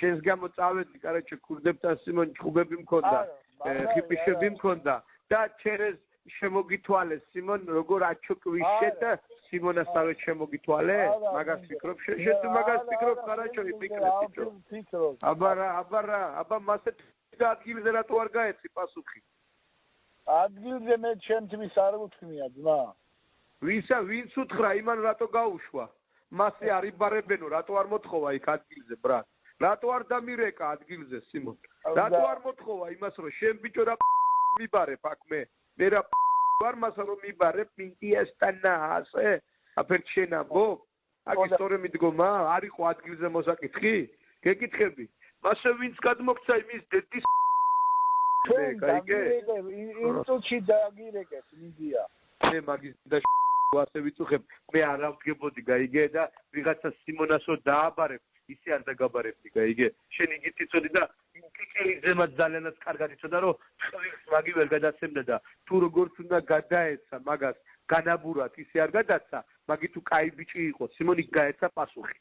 შენს გამო წავედი კარაჩე ქურდებთან სიმონ ჭუბები მქონდა ხიპიშები მქონდა და ჩერეს შემოგითვალე სიმონ როგორ აჩოკვიშე და სიმონასავე შემოგითვალე მაგას ფიქრობ შენ მაგას ფიქრობ კარაჩო ფიქრობ აბა მასე ადგილზე რატო არ გაეცი პასუხი ადგილზე მე ჩემთვის არ უთქმია ძმა ვინც უთხრა იმან რატო გაუშვა მასე არ იბარებენო რატო არ მოთხოვა იქ ადგილზე ბრატ რატო არ დამირეკა ადგილზე სიმონ რატო არ მოთხოვა იმას რომ შენ ბიჭო რა მიბარებ აქ მე რა ვარ მასა რომ მიბარებ პინტიასტანა ასე აფერ შენ ამბობ აქ ისტორია მიდგომა არ იყო ადგილზე მოსაკითხი გეკითხები მასე ვინც გადმოგცა იმის დედის ინტუჩი დაგირეკეს მიდია მე მაგის და ასე ვიწუხებ მე არ ავდგებოდი გაიგე და ვიღაცა სიმონასო დააბარებ ისე არ დაგაბარებდი გაიგე შენ იგით იცოდი და კიკელიძემაც ძალიანაც კარგად იცოდა რომ ხვილს მაგი ვერ გადაცემდა და თუ როგორც უნდა გადაეცა მაგას განაბურად ისე არ გადაცა მაგი თუ კაი ბიჭი იყო სიმონი გაეცა პასუხი